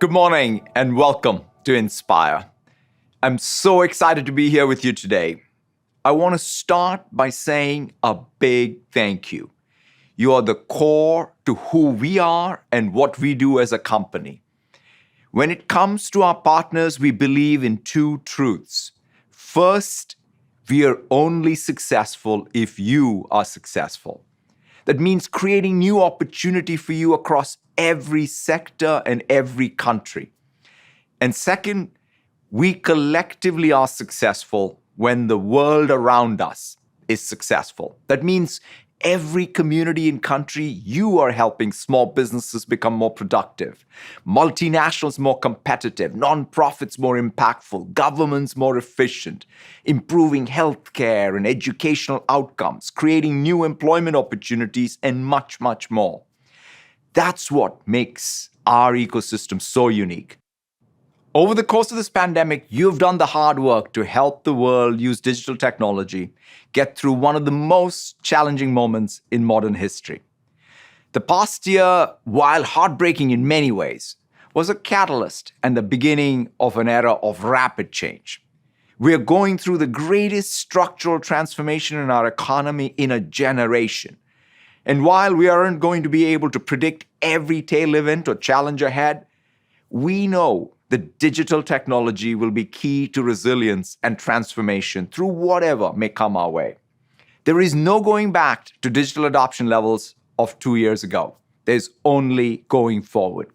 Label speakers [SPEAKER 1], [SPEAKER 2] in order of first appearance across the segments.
[SPEAKER 1] Good morning and welcome to Inspire. I'm so excited to be here with you today. I want to start by saying a big thank you. You are the core to who we are and what we do as a company. When it comes to our partners, we believe in two truths. First, we are only successful if you are successful. That means creating new opportunity for you across every sector and every country. And second, we collectively are successful when the world around us is successful. That means every community and country, you are helping small businesses become more productive, multinationals more competitive, nonprofits more impactful, governments more efficient, improving healthcare and educational outcomes, creating new employment opportunities, and much, much more. That's what makes our ecosystem so unique. Over the course of this pandemic, you've done the hard work to help the world use digital technology get through one of the most challenging moments in modern history. The past year, while heartbreaking in many ways, was a catalyst and the beginning of an era of rapid change. We are going through the greatest structural transformation in our economy in a generation. And while we aren't going to be able to predict every tail event or challenge ahead, we know that digital technology will be key to resilience and transformation through whatever may come our way. There is no going back to digital adoption levels of 2 years ago. There's only going forward.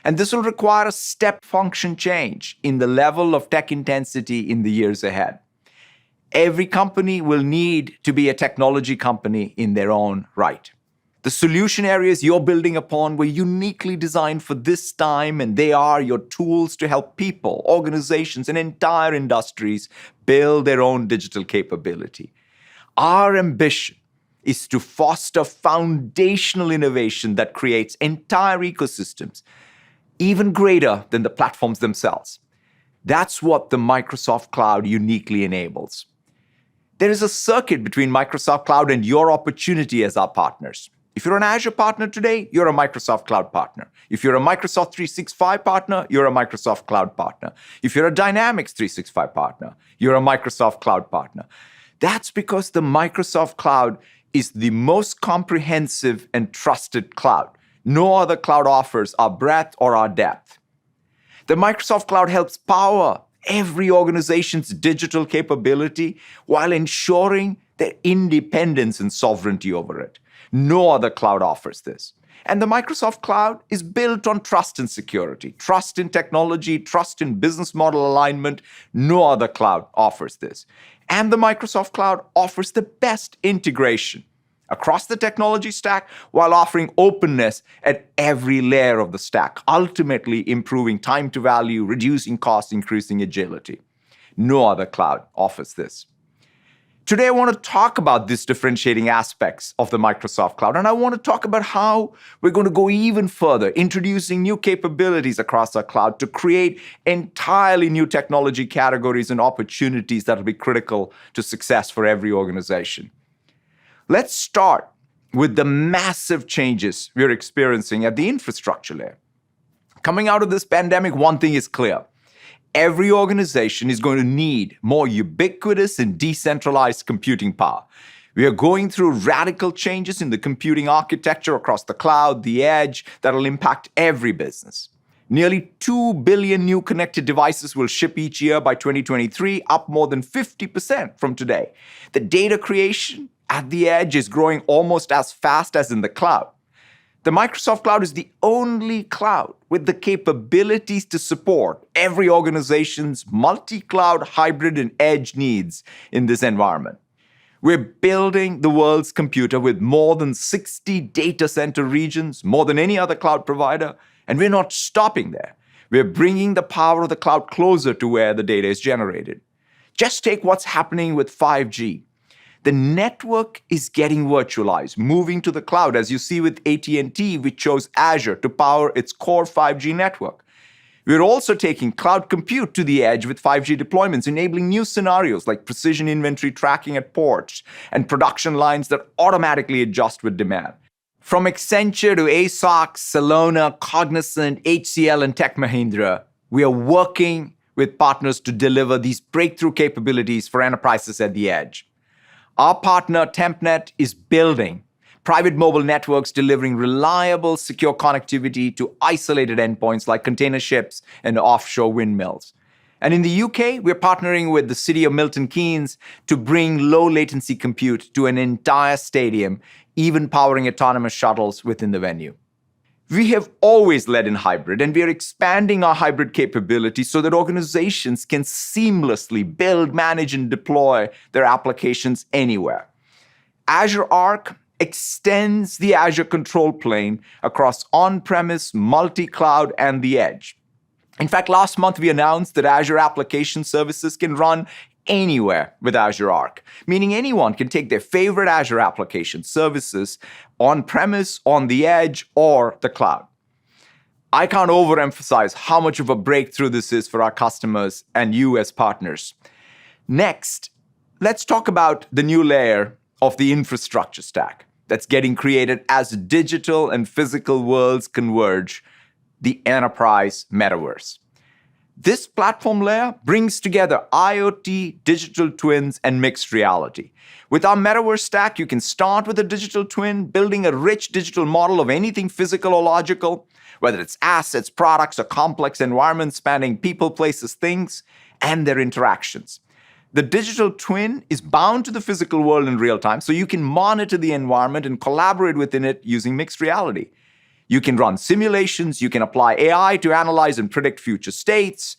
[SPEAKER 1] And this will require a step function change in the level of tech intensity in the years ahead. Every company will need to be a technology company in their own right. The solution areas you're building upon were uniquely designed for this time, and they are your tools to help people, organizations, and entire industries build their own digital capability. Our ambition is to foster foundational innovation that creates entire ecosystems, even greater than the platforms themselves. That's what the Microsoft Cloud uniquely enables. There is a circuit between Microsoft Cloud and your opportunity as our partners. If you're an Azure partner today, you're a Microsoft Cloud partner. If you're a Microsoft 365 partner, you're a Microsoft Cloud partner. If you're a Dynamics 365 partner, you're a Microsoft Cloud partner. That's because the Microsoft Cloud is the most comprehensive and trusted cloud. No other cloud offers our breadth or our depth. The Microsoft Cloud helps power every organization's digital capability while ensuring their independence and sovereignty over it. No other cloud offers this. And the Microsoft Cloud is built on trust and security, trust in technology, trust in business model alignment. No other cloud offers this. And the Microsoft Cloud offers the best integration across the technology stack while offering openness at every layer of the stack, ultimately improving time to value, reducing costs, increasing agility. No other cloud offers this. Today, I want to talk about these differentiating aspects of the Microsoft Cloud, and I want to talk about how we're going to go even further, introducing new capabilities across our cloud to create entirely new technology categories and opportunities that will be critical to success for every organization. Let's start with the massive changes we're experiencing at the infrastructure layer. Coming out of this pandemic, one thing is clear. Every organization is going to need more ubiquitous and decentralized computing power. We are going through radical changes in the computing architecture across the cloud, the edge, that will impact every business. Nearly 2 billion new connected devices will ship each year by 2023, up more than 50% from today. The data creation at the edge is growing almost as fast as in the cloud. The Microsoft Cloud is the only cloud with the capabilities to support every organization's multi-cloud, hybrid, and edge needs in this environment. We're building the world's computer with more than 60 data center regions, more than any other cloud provider, and we're not stopping there. We're bringing the power of the cloud closer to where the data is generated. Just take what's happening with 5G. The network is getting virtualized, moving to the cloud, as you see with AT&T, which chose Azure to power its core 5G network. We're also taking cloud compute to the edge with 5G deployments, enabling new scenarios like precision inventory tracking at ports and production lines that automatically adjust with demand. From Accenture to ASOC, Salona, Cognizant, HCL, and Tech Mahindra, we are working with partners to deliver these breakthrough capabilities for enterprises at the edge. Our partner, TempNet, is building private mobile networks delivering reliable, secure connectivity to isolated endpoints like container ships and offshore windmills. And in the UK, we're partnering with the city of Milton Keynes to bring low latency compute to an entire stadium, even powering autonomous shuttles within the venue. We have always led in hybrid, and we are expanding our hybrid capabilities so that organizations can seamlessly build, manage, and deploy their applications anywhere. Azure Arc extends the Azure control plane across on-premise, multi-cloud, and the edge. In fact, last month we announced that Azure Application Services can run anywhere with Azure Arc, meaning anyone can take their favorite Azure application services on-premise, on the edge, or the cloud. I can't overemphasize how much of a breakthrough this is for our customers and you as partners. Next, let's talk about the new layer of the infrastructure stack that's getting created as digital and physical worlds converge, the enterprise metaverse. This platform layer brings together IoT, digital twins, and mixed reality. With our metaverse stack, you can start with a digital twin, building a rich digital model of anything physical or logical, whether it's assets, products, or complex environments spanning people, places, things, and their interactions. The digital twin is bound to the physical world in real time, so you can monitor the environment and collaborate within it using mixed reality. You can run simulations, you can apply AI to analyze and predict future states.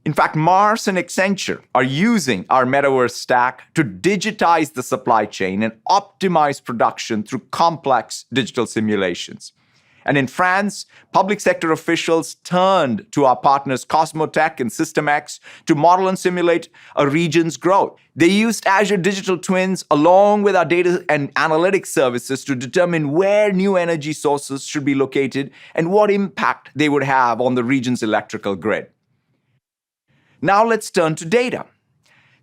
[SPEAKER 1] In fact, Mars and Accenture are using our metaverse stack to digitize the supply chain and optimize production through complex digital simulations. And in France, public sector officials turned to our partners Cosmotech and SystemX to model and simulate a region's growth. They used Azure Digital Twins along with our data and analytics services to determine where new energy sources should be located and what impact they would have on the region's electrical grid. Now let's turn to data.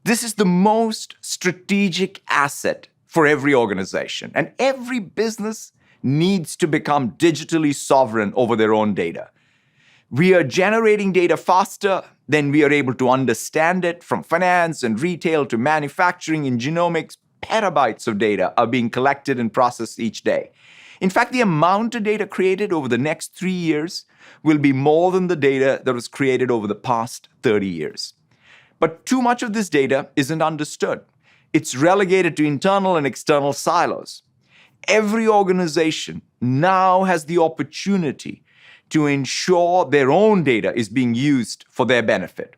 [SPEAKER 1] This is the most strategic asset for every organization, and every business needs to become digitally sovereign over their own data. We are generating data faster than we are able to understand it. From finance and retail to manufacturing and genomics, petabytes of data are being collected and processed each day. In fact, the amount of data created over the next 3 years will be more than the data that was created over the past 30 years. But too much of this data isn't understood. It's relegated to internal and external silos. Every organization now has the opportunity to ensure their own data is being used for their benefit.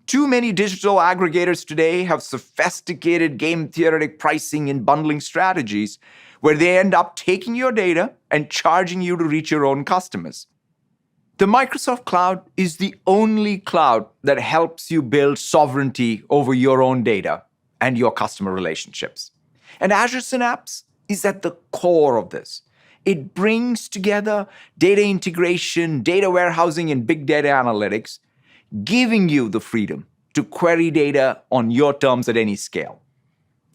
[SPEAKER 1] Too many digital aggregators today have sophisticated game theoretic pricing and bundling strategies where they end up taking your data and charging you to reach your own customers. The Microsoft Cloud is the only cloud that helps you build sovereignty over your own data and your customer relationships. And Azure Synapse is at the core of this. It brings together data integration, data warehousing, and big data analytics, giving you the freedom to query data on your terms at any scale.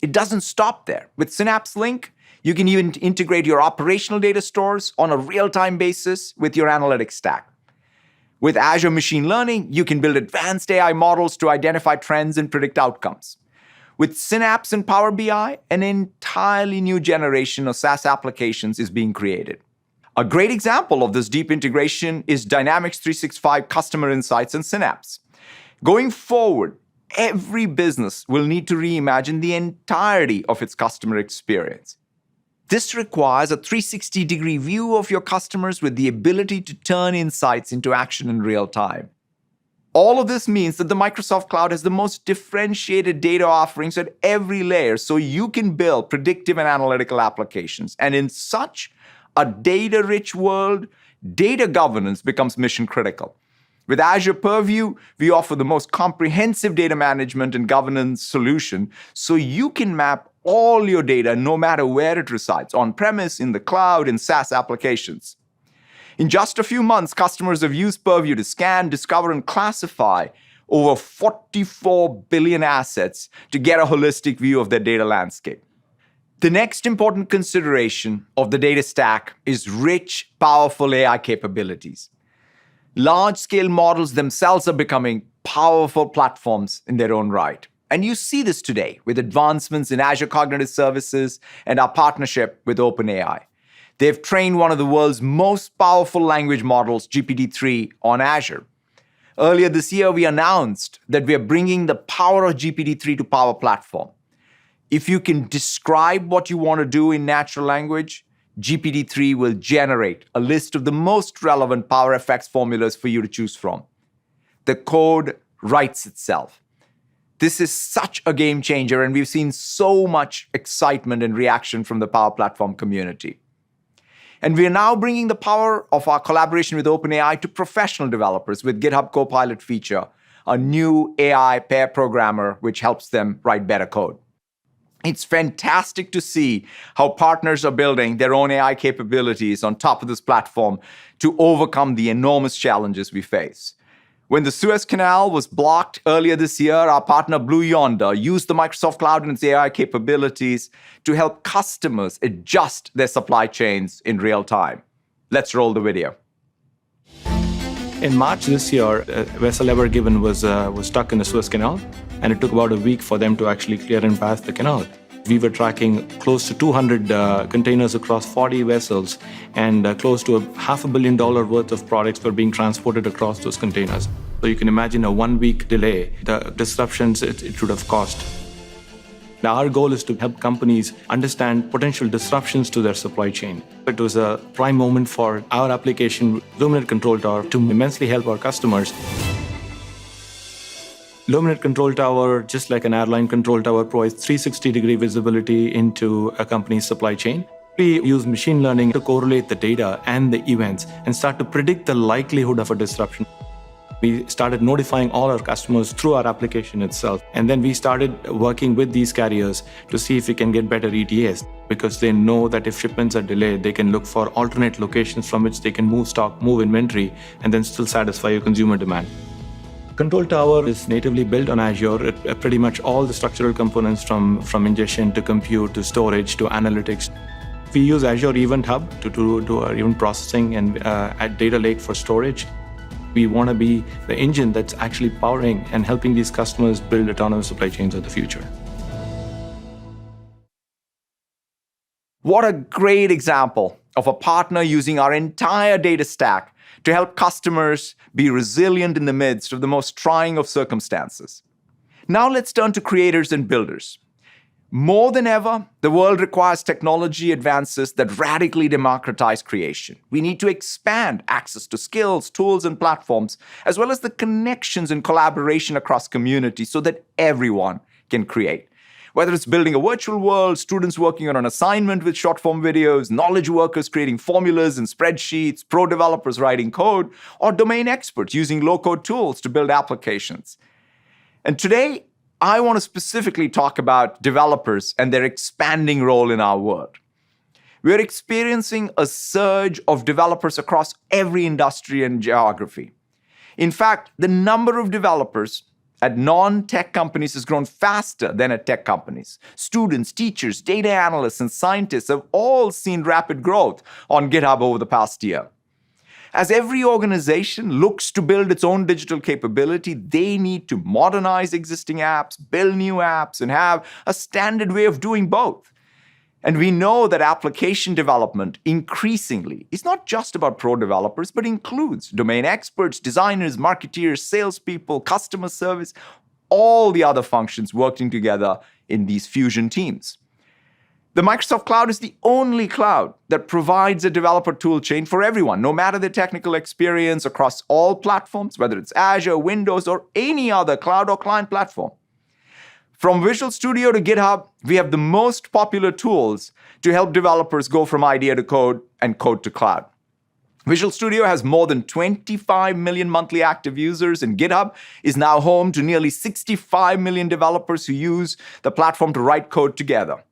[SPEAKER 1] It doesn't stop there. With Synapse Link, you can even integrate your operational data stores on a real-time basis with your analytics stack. With Azure Machine Learning, you can build advanced AI models to identify trends and predict outcomes. With Synapse and Power BI, an entirely new generation of SaaS applications is being created. A great example of this deep integration is Dynamics 365 Customer Insights and Synapse. Going forward, every business will need to reimagine the entirety of its customer experience. This requires a 360-degree view of your customers with the ability to turn insights into action in real time. All of this means that the Microsoft Cloud has the most differentiated data offerings at every layer, so you can build predictive and analytical applications. And in such a data-rich world, data governance becomes mission critical. With Azure Purview, we offer the most comprehensive data management and governance solution, so you can map all your data no matter where it resides, on-premise, in the cloud, in SaaS applications. In just a few months, customers have used Purview to scan, discover, and classify over 44 billion assets to get a holistic view of their data landscape. The next important consideration of the data stack is rich, powerful AI capabilities. Large-scale models themselves are becoming powerful platforms in their own right. And you see this today with advancements in Azure Cognitive Services and our partnership with OpenAI. They've trained one of the world's most powerful language models, GPT-3, on Azure. Earlier this year, we announced that we are bringing the power of GPT-3 to Power Platform. If you can describe what you want to do in natural language, GPT-3 will generate a list of the most relevant PowerFX formulas for you to choose from. The code writes itself. This is such a game changer, and we've seen so much excitement and reaction from the Power Platform community. And we are now bringing the power of our collaboration with OpenAI to professional developers with GitHub Copilot feature, a new AI pair programmer which helps them write better code. It's fantastic to see how partners are building their own AI capabilities on top of this platform to overcome the enormous challenges we face. When the Suez Canal was blocked earlier this year, our partner Blue Yonder used the Microsoft Cloud and its AI capabilities to help customers adjust their supply chains in real time. Let's roll the video.
[SPEAKER 2] In March this year, a vessel Ever Given was stuck in the Suez Canal, and it took about a week for them to actually clear and pass the canal. We were tracking close to 200 containers across 40 vessels, and close to $500 million worth of products were being transported across those containers. So you can imagine a 1-week delay, the disruptions it would have caused. Now, our goal is to help companies understand potential disruptions to their supply chain. It was a prime moment for our application, Luminate Control Tower, to immensely help our customers. Luminate Control Tower, just like an airline control tower, provides 360-degree visibility into a company's supply chain. We use machine learning to correlate the data and the events and start to predict the likelihood of a disruption. We started notifying all our customers through our application itself. And then we started working with these carriers to see if we can get better ETAs, because they know that if shipments are delayed, they can look for alternate locations from which they can move stock, move inventory, and then still satisfy your consumer demand. Control Tower is natively built on Azure. Pretty much all the structural components from ingestion to compute to storage to analytics. We use Azure Event Hub to do our event processing and add data lake for storage. We want to be the engine that's actually powering and helping these customers build autonomous supply chains of the future.
[SPEAKER 1] What a great example of a partner using our entire data stack to help customers be resilient in the midst of the most trying of circumstances. Now let's turn to creators and builders. More than ever, the world requires technology advances that radically democratize creation. We need to expand access to skills, tools, and platforms, as well as the connections and collaboration across communities so that everyone can create. Whether it's building a virtual world, students working on an assignment with short-form videos, knowledge workers creating formulas and spreadsheets, pro developers writing code, or domain experts using low-code tools to build applications. And today, I want to specifically talk about developers and their expanding role in our world. We're experiencing a surge of developers across every industry and geography. In fact, the number of developers at non-tech companies has grown faster than at tech companies. Students, teachers, data analysts, and scientists have all seen rapid growth on GitHub over the past year. As every organization looks to build its own digital capability, they need to modernize existing apps, build new apps, and have a standard way of doing both. And we know that application development increasingly is not just about pro developers, but includes domain experts, designers, marketeers, salespeople, customer service, all the other functions working together in these fusion teams. The Microsoft Cloud is the only cloud that provides a developer toolchain for everyone, no matter their technical experience, across all platforms, whether it's Azure, Windows, or any other cloud or client platform. From Visual Studio to GitHub, we have the most popular tools to help developers go from idea to code and code to cloud. Visual Studio has more than 25 million monthly active users, and GitHub is now home to nearly 65 million developers who use the platform to write code together.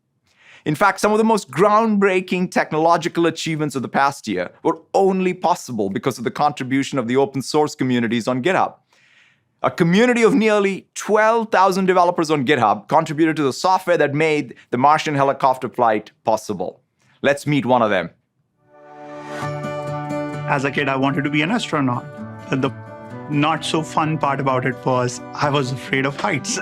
[SPEAKER 1] In fact, some of the most groundbreaking technological achievements of the past year were only possible because of the contribution of the open source communities on GitHub. A community of nearly 12,000 developers on GitHub contributed to the software that made the Martian helicopter flight possible. Let's meet one of them.
[SPEAKER 3] As a kid, I wanted to be an astronaut. The not so fun part about it was I was afraid of heights.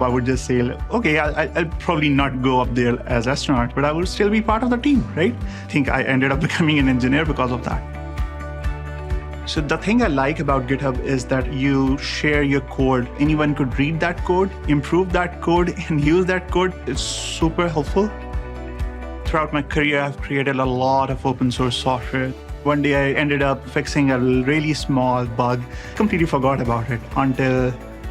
[SPEAKER 3] I would just say, okay, I'll probably not go up there as astronaut, but I will still be part of the team, right? I think I ended up becoming an engineer because of that. So the thing I like about GitHub is that you share your code. Anyone could read that code, improve that code, and use that code. It's super helpful. Throughout my career, I've created a lot of open source software. One day I ended up fixing a really small bug, completely forgot about it until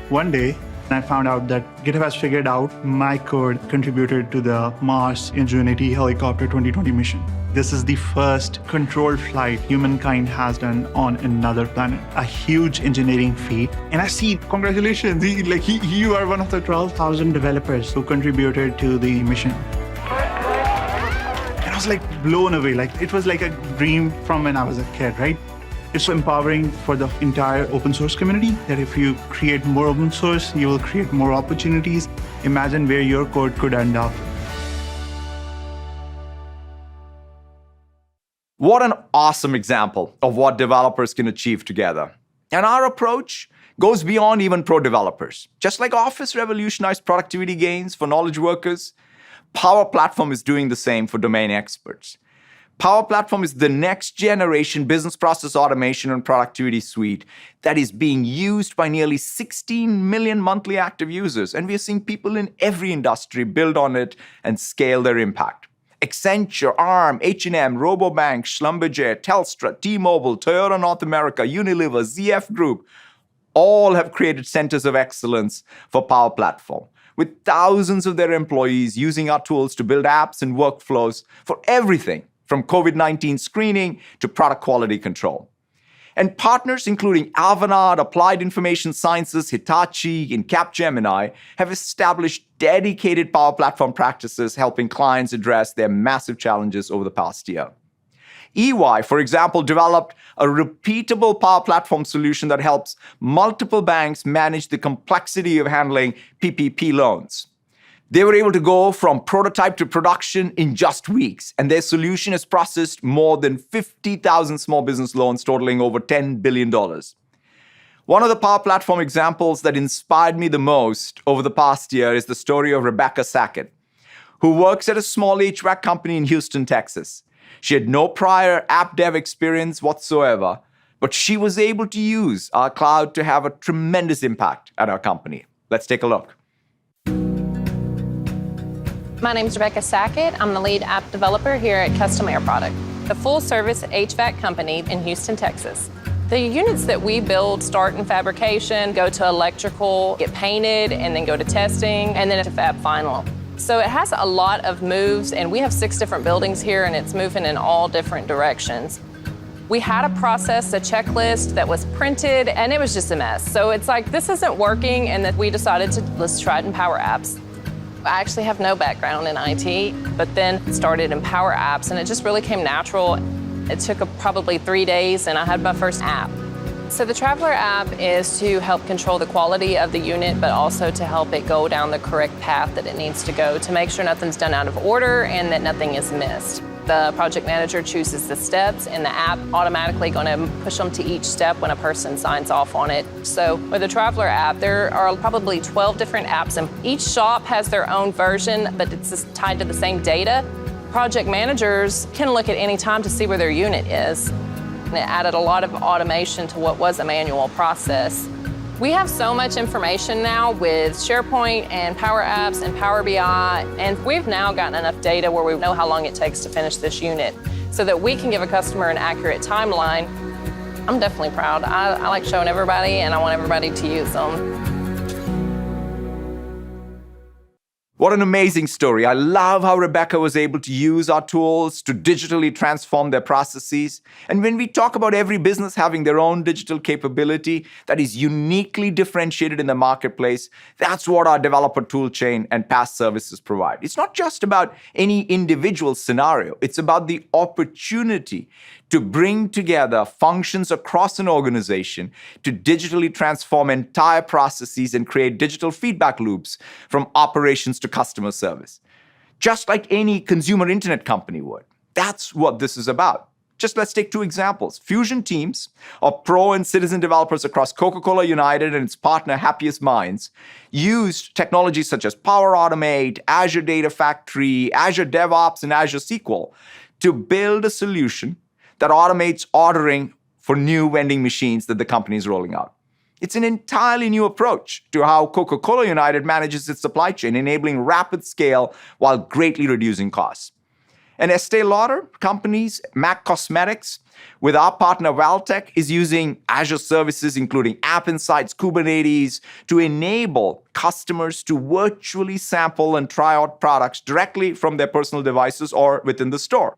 [SPEAKER 3] one day I found out that GitHub has figured out my code contributed to the Mars Ingenuity Helicopter 2020 mission. This is the first controlled flight humankind has done on another planet. A huge engineering feat. And I see, congratulations, you are one of the 12,000 developers who contributed to the mission. And I was blown away. It was like a dream from when I was a kid, right? It's so empowering for the entire open source community that if you create more open source, you will create more opportunities. Imagine where your code could end up.
[SPEAKER 1] What an awesome example of what developers can achieve together. And our approach goes beyond even pro developers. Just like Office revolutionized productivity gains for knowledge workers, Power Platform is doing the same for domain experts. Power Platform is the next generation business process automation and productivity suite that is being used by nearly 16 million monthly active users. And we are seeing people in every industry build on it and scale their impact. Accenture, Arm, H&M, Robobank, Schlumberger, Telstra, T-Mobile, Toyota North America, Unilever, ZF Group, all have created centers of excellence for Power Platform, with thousands of their employees using our tools to build apps and workflows for everything from COVID-19 screening to product quality control. And partners including Avanade, Applied Information Sciences, Hitachi, and Capgemini have established dedicated Power Platform practices helping clients address their massive challenges over the past year. EY, for example, developed a repeatable Power Platform solution that helps multiple banks manage the complexity of handling PPP loans. They were able to go from prototype to production in just weeks, and their solution has processed more than 50,000 small business loans totaling over $10 billion. One of the Power Platform examples that inspired me the most over the past year is the story of Rebecca Sackett, who works at a small HVAC company in Houston, Texas. She had no prior app dev experience whatsoever, but she was able to use our cloud to have a tremendous impact at our company. Let's take a look.
[SPEAKER 4] My name is Rebecca Sackett. I'm the lead app developer here at Custom Air Product, a full-service HVAC company in Houston, Texas. The units that we build start in fabrication, go to electrical, get painted, and then go to testing, and then to fab final. So it has a lot of moves, and we have 6 different buildings here, and it's moving in all different directions. We had a process, a checklist that was printed, and it was just a mess. So it's this isn't working, and then we decided let's try it in Power Apps. I actually have no background in IT, but then started in Power Apps, and it just really came natural. It took probably 3 days, and I had my first app. So the Traveler app is to help control the quality of the unit, but also to help it go down the correct path that it needs to go to make sure nothing's done out of order and that nothing is missed. The project manager chooses the steps, and the app automatically going to push them to each step when a person signs off on it. So with the Traveler app, there are probably 12 different apps, and each shop has their own version, but it's just tied to the same data. Project managers can look at any time to see where their unit is. And it added a lot of automation to what was a manual process. We have so much information now with SharePoint and Power Apps and Power BI, and we've now gotten enough data where we know how long it takes to finish this unit so that we can give a customer an accurate timeline. I'm definitely proud. I like showing everybody, and I want everybody to use them.
[SPEAKER 1] What an amazing story. I love how Rebecca was able to use our tools to digitally transform their processes. And when we talk about every business having their own digital capability that is uniquely differentiated in the marketplace, that's what our developer toolchain and PaaS services provide. It's not just about any individual scenario. It's about the opportunity to bring together functions across an organization to digitally transform entire processes and create digital feedback loops from operations to customer service. Just like any consumer internet company would. That's what this is about. Just let's take two examples. Fusion teams of pro and citizen developers across Coca-Cola United and its partner Happiest Minds used technologies such as Power Automate, Azure Data Factory, Azure DevOps, and Azure SQL to build a solution that automates ordering for new vending machines that the company is rolling out. It's an entirely new approach to how Coca-Cola United manages its supply chain, enabling rapid scale while greatly reducing costs. And Estee Lauder companies, MAC Cosmetics, with our partner Valtech, is using Azure services, including App Insights, Kubernetes, to enable customers to virtually sample and try out products directly from their personal devices or within the store.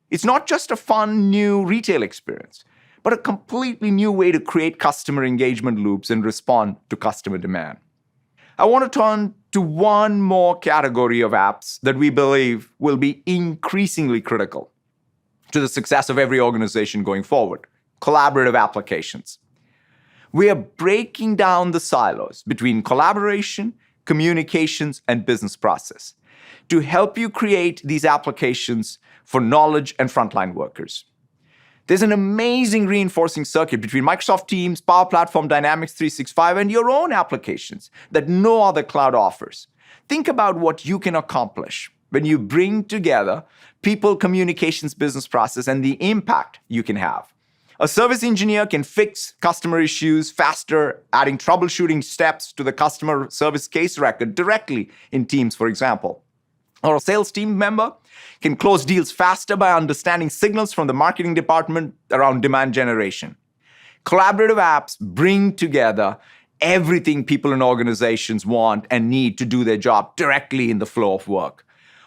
[SPEAKER 1] It's not just a fun new retail experience, but a completely new way to create customer engagement loops and respond to customer demand. I want to turn to one more category of apps that we believe will be increasingly critical to the success of every organization going forward: collaborative applications. We are breaking down the silos between collaboration, communications, and business process to help you create these applications for knowledge and frontline workers. There's an amazing reinforcing circuit between Microsoft Teams, Power Platform, Dynamics 365, and your own applications that no other cloud offers. Think about what you can accomplish when you bring together people, communications, business process, and the impact you can have. A service engineer can fix customer issues faster, adding troubleshooting steps to the customer service case record directly in Teams, for example. Or a sales team member can close deals faster by understanding signals from the marketing department around demand generation. Collaborative apps bring together everything people and organizations want and need to do their job directly in the flow of work.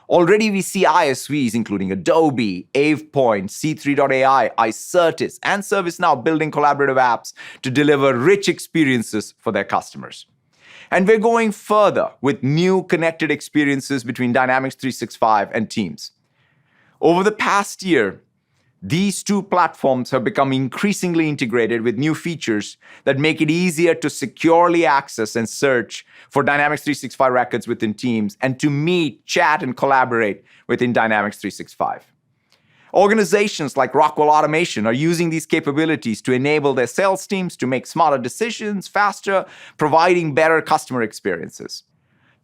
[SPEAKER 1] Already we see ISVs including Adobe, AvePoint, C3.ai, iCertis, and ServiceNow building collaborative apps to deliver rich experiences for their customers. And we're going further with new connected experiences between Dynamics 365 and Teams. Over the past year, these two platforms have become increasingly integrated with new features that make it easier to securely access and search for Dynamics 365 records within Teams and to meet, chat, and collaborate within Dynamics 365. Organizations like Rockwell Automation are using these capabilities to enable their sales teams to make smarter decisions faster, providing better customer experiences.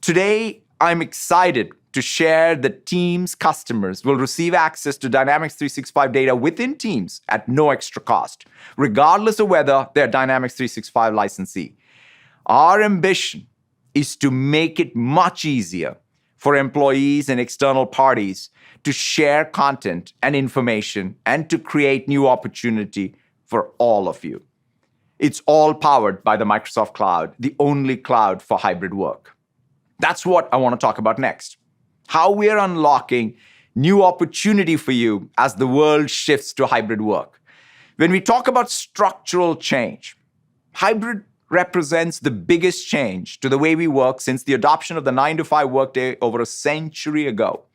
[SPEAKER 1] Today, I'm excited to share that Teams customers will receive access to Dynamics 365 data within Teams at no extra cost, regardless of whether they're Dynamics 365 licensee. Our ambition is to make it much easier for employees and external parties to share content and information and to create new opportunity for all of you. It's all powered by the Microsoft Cloud, the only cloud for hybrid work. That's what I want to talk about next. How we're unlocking new opportunity for you as the world shifts to hybrid work. When we talk about structural change, hybrid represents the biggest change to the way we work since the adoption of the 9-to-5 workday over a century ago.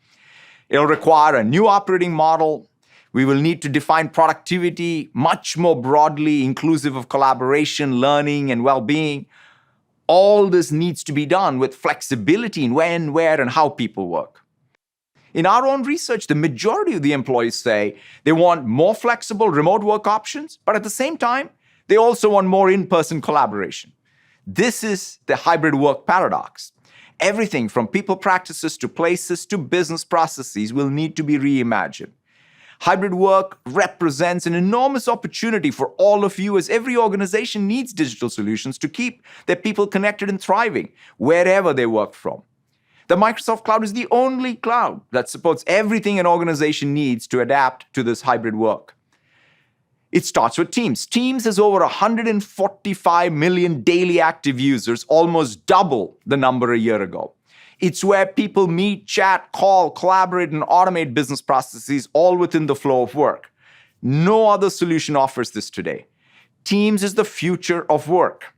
[SPEAKER 1] It'll require a new operating model. We will need to define productivity much more broadly, inclusive of collaboration, learning, and well-being. All this needs to be done with flexibility in when, where, and how people work. In our own research, the majority of the employees say they want more flexible remote work options, but at the same time, they also want more in-person collaboration. This is the hybrid work paradox. Everything from people practices to places to business processes will need to be reimagined. Hybrid work represents an enormous opportunity for all of you as every organization needs digital solutions to keep their people connected and thriving wherever they work from. The Microsoft Cloud is the only cloud that supports everything an organization needs to adapt to this hybrid work. It starts with Teams. Teams has over 145 million daily active users, almost double the number a year ago. It's where people meet, chat, call, collaborate, and automate business processes all within the flow of work. No other solution offers this today. Teams is the future of work.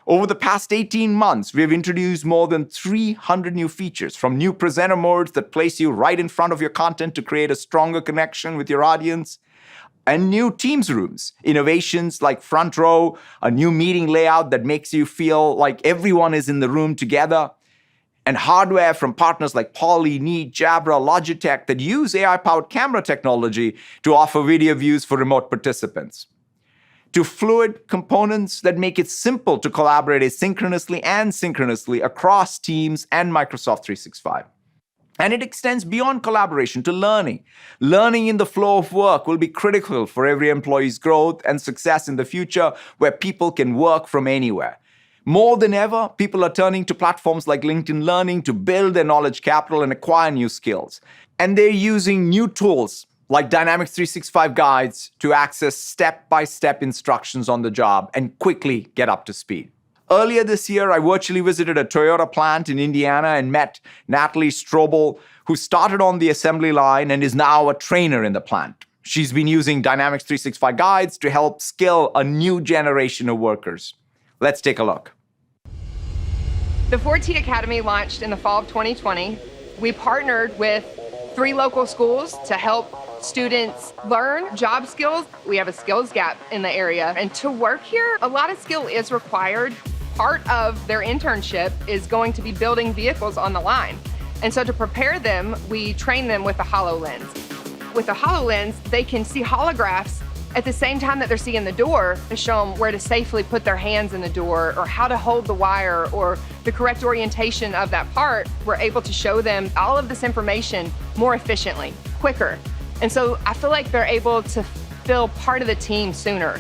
[SPEAKER 1] Over the past 18 months, we have introduced more than 300 new features, from new presenter modes that place you right in front of your content to create a stronger connection with your audience, and new Teams rooms, innovations like Front Row, a new meeting layout that makes you feel like everyone is in the room together, and hardware from partners like Poly, Neat, Jabra, Logitech that use AI-powered camera technology to offer video views for remote participants, to fluid components that make it simple to collaborate asynchronously and synchronously across Teams and Microsoft 365. And it extends beyond collaboration to learning. Learning in the flow of work will be critical for every employee's growth and success in the future, where people can work from anywhere. More than ever, people are turning to platforms like LinkedIn Learning to build their knowledge capital and acquire new skills. And they're using new tools like Dynamics 365 guides to access step-by-step instructions on the job and quickly get up to speed. Earlier this year, I virtually visited a Toyota plant in Indiana and met Natalie Strobel, who started on the assembly line and is now a trainer in the plant. She's been using Dynamics 365 guides to help skill a new generation of workers. Let's take a look.
[SPEAKER 5] The 4T Academy launched in the fall of 2020. We partnered with 3 local schools to help students learn job skills. We have a skills gap in the area, and to work here, a lot of skill is required. Part of their internship is going to be building vehicles on the line. And so to prepare them, we train them with a HoloLens. With a HoloLens, they can see holographs at the same time that they're seeing the door to show them where to safely put their hands in the door or how to hold the wire or the correct orientation of that part. We're able to show them all of this information more efficiently, quicker. And so I feel like they're able to feel part of the team sooner.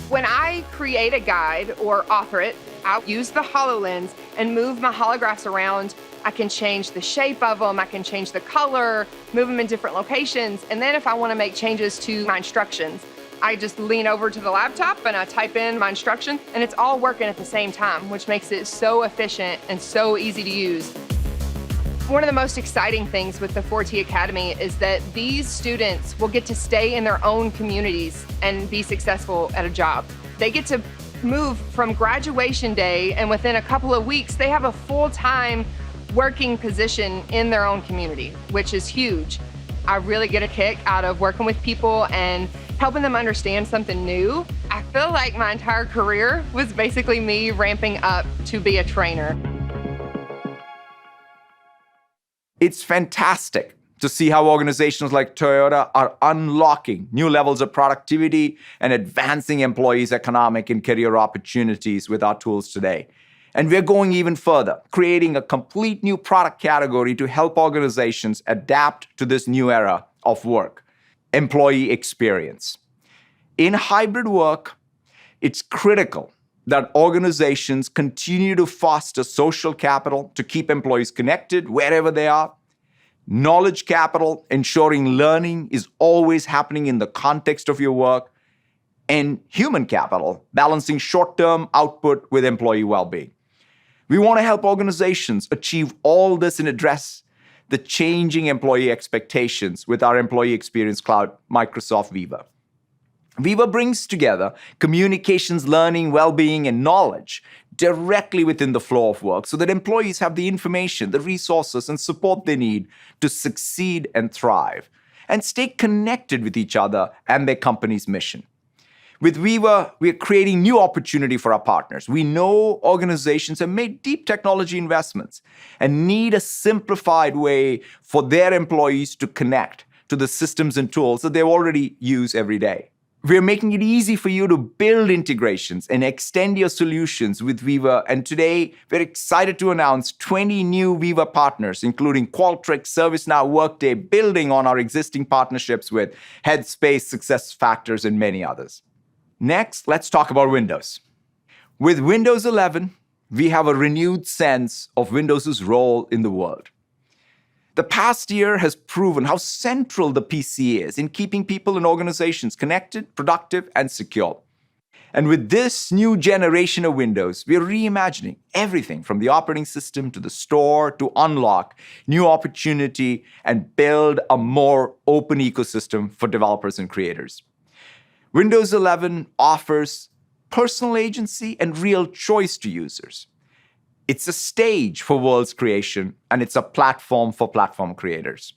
[SPEAKER 5] When I create a guide or author it, I'll use the HoloLens and move my holographs around. I can change the shape of them, I can change the color, move them in different locations. And then if I want to make changes to my instructions, I just lean over to the laptop and I type in my instruction, and it's all working at the same time, which makes it so efficient and so easy to use. One of the most exciting things with the 4T Academy is that these students will get to stay in their own communities and be successful at a job. They get to move from graduation day, and within a couple of weeks, they have a full-time working position in their own community, which is huge. I really get a kick out of working with people and helping them understand something new. I feel like my entire career was basically me ramping up to be a trainer.
[SPEAKER 1] It's fantastic to see how organizations like Toyota are unlocking new levels of productivity and advancing employees' economic and career opportunities with our tools today. And we're going even further, creating a complete new product category to help organizations adapt to this new era of work: employee experience. In hybrid work, it's critical that organizations continue to foster social capital to keep employees connected wherever they are, knowledge capital, ensuring learning is always happening in the context of your work, and human capital, balancing short-term output with employee well-being. We want to help organizations achieve all this and address the changing employee expectations with our Employee Experience Cloud, Microsoft Viva. Viva brings together communications, learning, well-being, and knowledge directly within the flow of work so that employees have the information, the resources, and support they need to succeed and thrive, and stay connected with each other and their company's mission. With Viva, we are creating new opportunity for our partners. We know organizations have made deep technology investments and need a simplified way for their employees to connect to the systems and tools that they already use every day. We're making it easy for you to build integrations and extend your solutions with Viva. And today, we're excited to announce 20 new Viva partners, including Qualtrics, ServiceNow, Workday, building on our existing partnerships with Headspace, SuccessFactors, and many others. Next, let's talk about Windows. With Windows 11, we have a renewed sense of Windows' role in the world. The past year has proven how central the PC is in keeping people and organizations connected, productive, and secure. And with this new generation of Windows, we are reimagining everything from the operating system to the store to unlock new opportunity and build a more open ecosystem for developers and creators. Windows 11 offers personal agency and real choice to users. It's a stage for world's creation, and it's a platform for platform creators.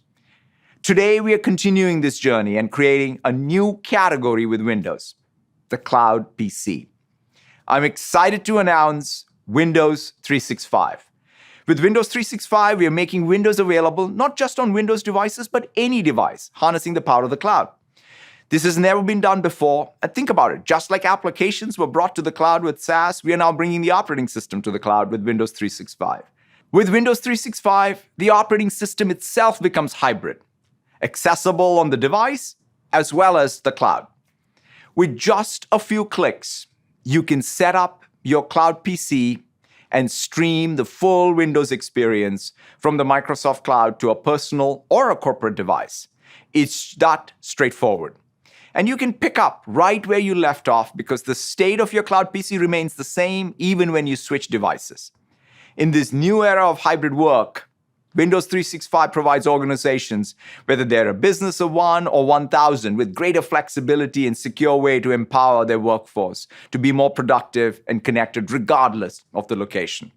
[SPEAKER 1] Today, we are continuing this journey and creating a new category with Windows, the Cloud PC. I'm excited to announce Windows 365. With Windows 365, we are making Windows available not just on Windows devices, but any device, harnessing the power of the cloud. This has never been done before. And think about it, just like applications were brought to the cloud with SaaS, we are now bringing the operating system to the cloud with Windows 365. With Windows 365, the operating system itself becomes hybrid, accessible on the device as well as the cloud. With just a few clicks, you can set up your cloud PC and stream the full Windows experience from the Microsoft Cloud to a personal or a corporate device. It's that straightforward. And you can pick up right where you left off because the state of your cloud PC remains the same even when you switch devices. In this new era of hybrid work, Windows 365 provides organizations, whether they're a business of 1 or 1,000, with greater flexibility and secure way to empower their workforce to be more productive and connected regardless of the location.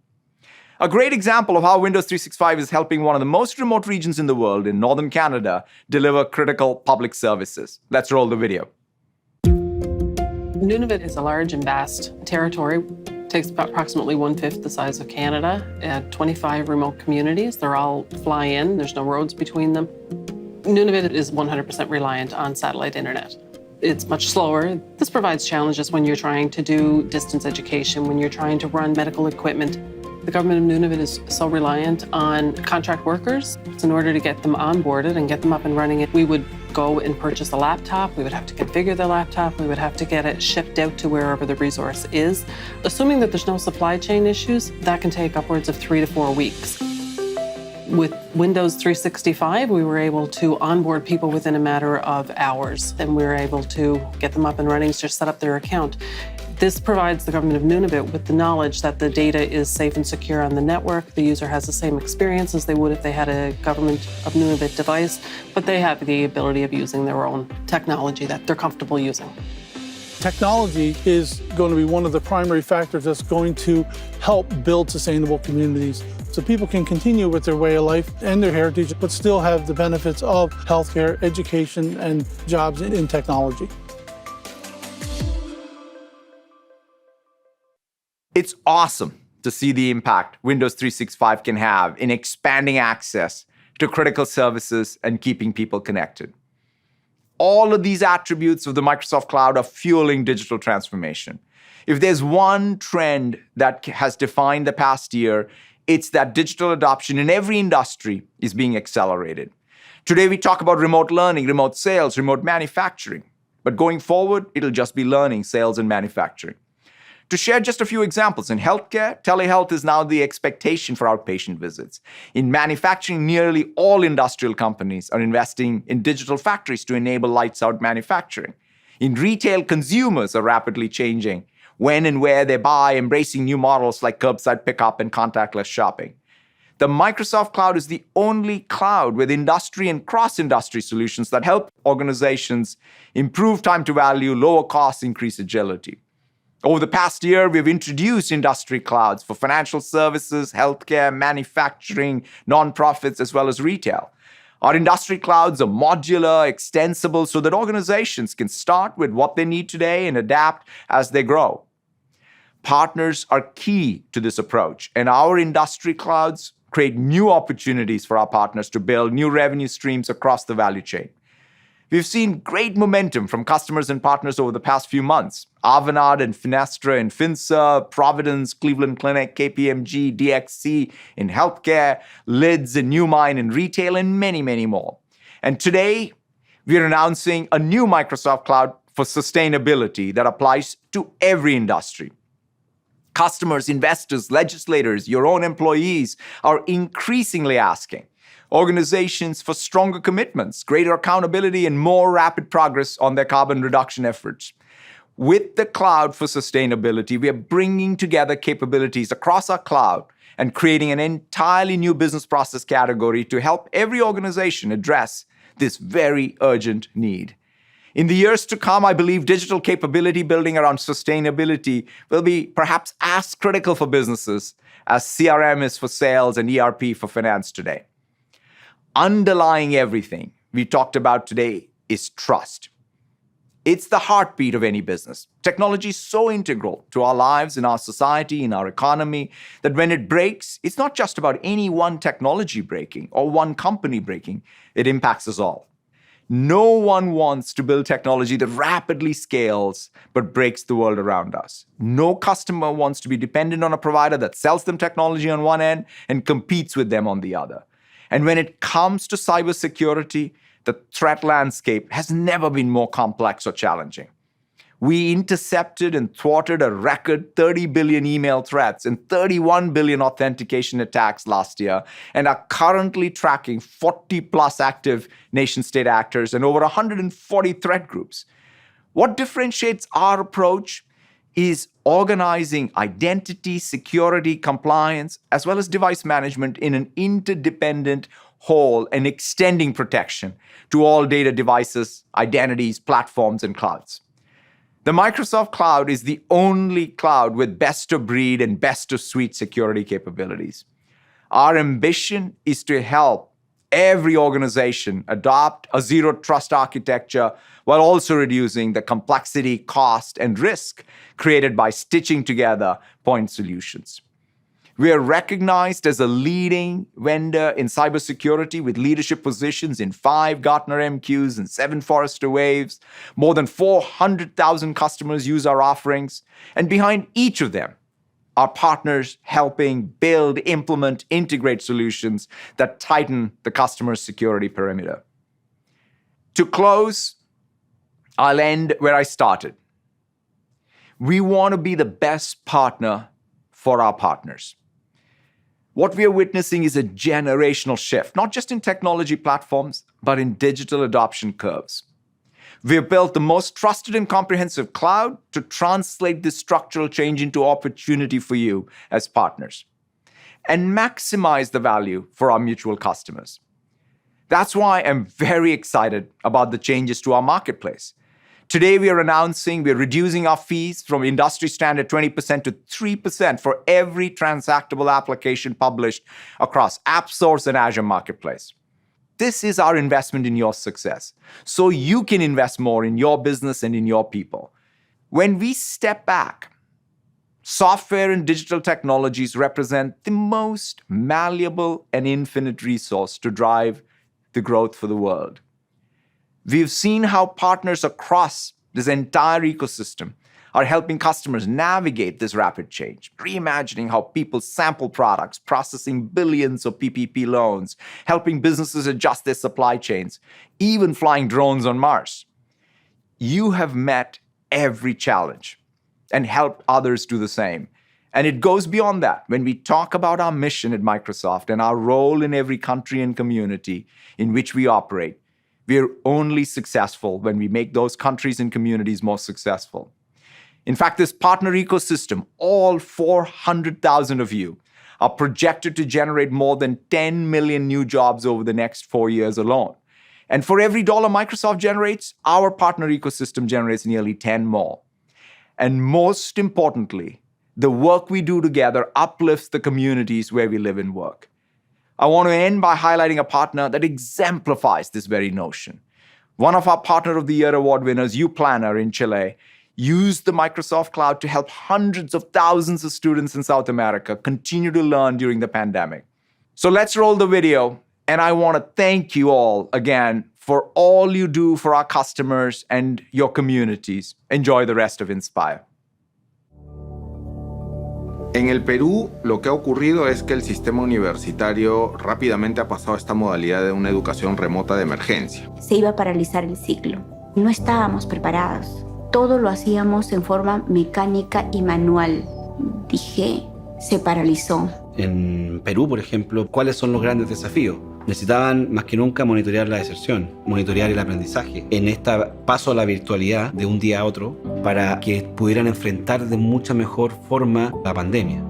[SPEAKER 1] A great example of how Windows 365 is helping one of the most remote regions in the world, in northern Canada, deliver critical public services. Let's roll the video.
[SPEAKER 6] Nunavut is a large and vast territory. Takes approximately 1/5 the size of Canada, 25 remote communities. They're all fly in, there's no roads between them. Nunavut is 100% reliant on satellite internet. It's much slower. This provides challenges when you're trying to do distance education, when you're trying to run medical equipment. The government of Nunavut is so reliant on contract workers. In order to get them onboarded and get them up and running, we would go and purchase a laptop. We would have to configure the laptop. We would have to get it shipped out to wherever the resource is. Assuming that there's no supply chain issues, that can take upwards of 3 to 4 weeks. With Windows 365, we were able to onboard people within a matter of hours, and we were able to get them up and running, just set up their account. This provides the government of Nunavut with the knowledge that the data is safe and secure on the network. The user has the same experience as they would if they had a government of Nunavut device, but they have the ability of using their own technology that they're comfortable using.
[SPEAKER 7] Technology is going to be one of the primary factors that's going to help build sustainable communities so people can continue with their way of life and their heritage, but still have the benefits of healthcare, education, and jobs in technology.
[SPEAKER 1] It's awesome to see the impact Windows 365 can have in expanding access to critical services and keeping people connected. All of these attributes of the Microsoft Cloud are fueling digital transformation. If there's one trend that has defined the past year, it's that digital adoption in every industry is being accelerated. Today, we talk about remote learning, remote sales, remote manufacturing. But going forward, it'll just be learning, sales, and manufacturing. To share just a few examples, in healthcare, telehealth is now the expectation for outpatient visits. In manufacturing, nearly all industrial companies are investing in digital factories to enable lights-out manufacturing. In retail, consumers are rapidly changing when and where they buy, embracing new models like curbside pickup and contactless shopping. The Microsoft Cloud is the only cloud with industry and cross-industry solutions that help organizations improve time to value, lower costs, increase agility. Over the past year, we've introduced industry clouds for financial services, healthcare, manufacturing, nonprofits, as well as retail. Our industry clouds are modular, extensible, so that organizations can start with what they need today and adapt as they grow. Partners are key to this approach, and our industry clouds create new opportunities for our partners to build new revenue streams across the value chain. We've seen great momentum from customers and partners over the past few months. Avanade and Finestra in FinServe, Providence, Cleveland Clinic, KPMG, DXC in healthcare, Lids and Newmine in retail, and many, many more. And today, we're announcing a new Microsoft Cloud for sustainability that applies to every industry. Customers, investors, legislators, your own employees are increasingly asking organizations for stronger commitments, greater accountability, and more rapid progress on their carbon reduction efforts. With the Cloud for Sustainability, we are bringing together capabilities across our cloud and creating an entirely new business process category to help every organization address this very urgent need. In the years to come, I believe digital capability building around sustainability will be perhaps as critical for businesses as CRM is for sales and ERP for finance today. Underlying everything, we talked about today is trust. It's the heartbeat of any business. Technology is so integral to our lives, in our society, in our economy, that when it breaks, it's not just about any one technology breaking or one company breaking. It impacts us all. No one wants to build technology that rapidly scales but breaks the world around us. No customer wants to be dependent on a provider that sells them technology on one end and competes with them on the other. And when it comes to cybersecurity, the threat landscape has never been more complex or challenging. We intercepted and thwarted a record 30 billion email threats and 31 billion authentication attacks last year, and are currently tracking 40 plus active nation-state actors and over 140 threat groups. What differentiates our approach is organizing identity, security, compliance, as well as device management in an interdependent whole and extending protection to all data devices, identities, platforms, and clouds. The Microsoft Cloud is the only cloud with best-of-breed and best-of-suite security capabilities. Our ambition is to help every organization adopt a zero-trust architecture while also reducing the complexity, cost, and risk created by stitching together point solutions. We are recognized as a leading vendor in cybersecurity with leadership positions in 5 Gartner MQs and 7 Forrester Waves. More than 400,000 customers use our offerings. And behind each of them are partners helping build, implement, integrate solutions that tighten the customer's security perimeter. To close, I'll end where I started. We want to be the best partner for our partners. What we are witnessing is a generational shift, not just in technology platforms, but in digital adoption curves. We have built the most trusted and comprehensive cloud to translate this structural change into opportunity for you as partners and maximize the value for our mutual customers. That's why I'm very excited about the changes to our marketplace. Today, we are announcing we're reducing our fees from industry standard 20% to 3% for every transactable application published across AppSource and Azure Marketplace. This is our investment in your success, so you can invest more in your business and in your people. When we step back, software and digital technologies represent the most malleable and infinite resource to drive the growth for the world. We've seen how partners across this entire ecosystem are helping customers navigate this rapid change, reimagining how people sample products, processing billions of PPP loans, helping businesses adjust their supply chains, even flying drones on Mars. You have met every challenge and helped others do the same. And it goes beyond that. When we talk about our mission at Microsoft and our role in every country and community in which we operate, we are only successful when we make those countries and communities more successful. In fact, this partner ecosystem, all 400,000 of you, are projected to generate more than 10 million new jobs over the next 4 years alone. And for every dollar Microsoft generates, our partner ecosystem generates nearly 10 more. And most importantly, the work we do together uplifts the communities where we live and work. I want to end by highlighting a partner that exemplifies this very notion. One of our Partner of the Year award winners, UPlanner in Chile, used the Microsoft Cloud to help hundreds of thousands of students in South America continue to learn during the pandemic. So let's roll the video, and I want to thank you all again for all you do for our customers and your communities. Enjoy the rest of Inspire.
[SPEAKER 8] En el Perú, lo que ha ocurrido es que el sistema universitario rápidamente ha pasado a esta modalidad de una educación remota de emergencia.
[SPEAKER 9] Se iba a paralizar el ciclo. No estábamos preparados. Todo lo hacíamos en forma mecánica y manual. Dije, se paralizó.
[SPEAKER 10] En Perú, por ejemplo, ¿cuáles son los grandes desafíos? Necesitaban más que nunca monitorear la deserción, monitorear el aprendizaje en este paso a la virtualidad de un día a otro para que pudieran enfrentar de mucha mejor forma la pandemia.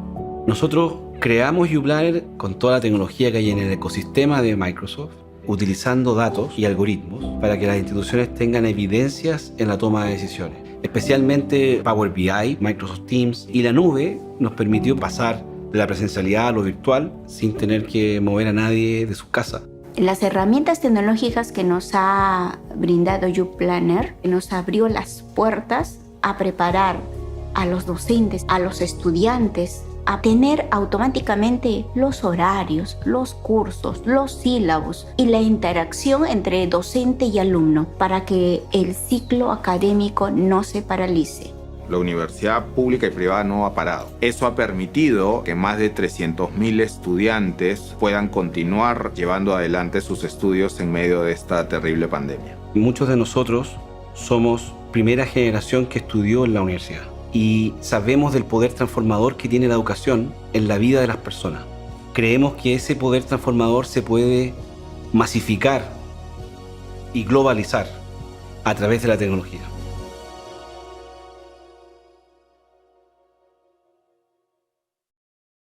[SPEAKER 10] Nosotros creamos UPlanner con toda la tecnología que hay en el ecosistema de Microsoft, utilizando datos y algoritmos para que las instituciones tengan evidencias en la toma de decisiones. Especialmente Power BI, Microsoft Teams y la nube nos permitió pasar de la presencialidad a lo virtual sin tener que mover a nadie de su casa.
[SPEAKER 9] Las herramientas tecnológicas que nos ha brindado YouPlanner nos abrió las puertas a preparar a los docentes, a los estudiantes, a tener automáticamente los horarios, los cursos, los sílabos y la interacción entre docente y alumno para que el ciclo académico no se paralice.
[SPEAKER 8] La universidad pública y privada no ha parado. Eso ha permitido que más de 300.000 estudiantes puedan continuar llevando adelante sus estudios en medio de esta terrible pandemia.
[SPEAKER 10] Muchos de nosotros somos primera generación que estudió en la universidad y sabemos del poder transformador que tiene la educación en la vida de las personas. Creemos que ese poder transformador se puede masificar y globalizar a través de la tecnología.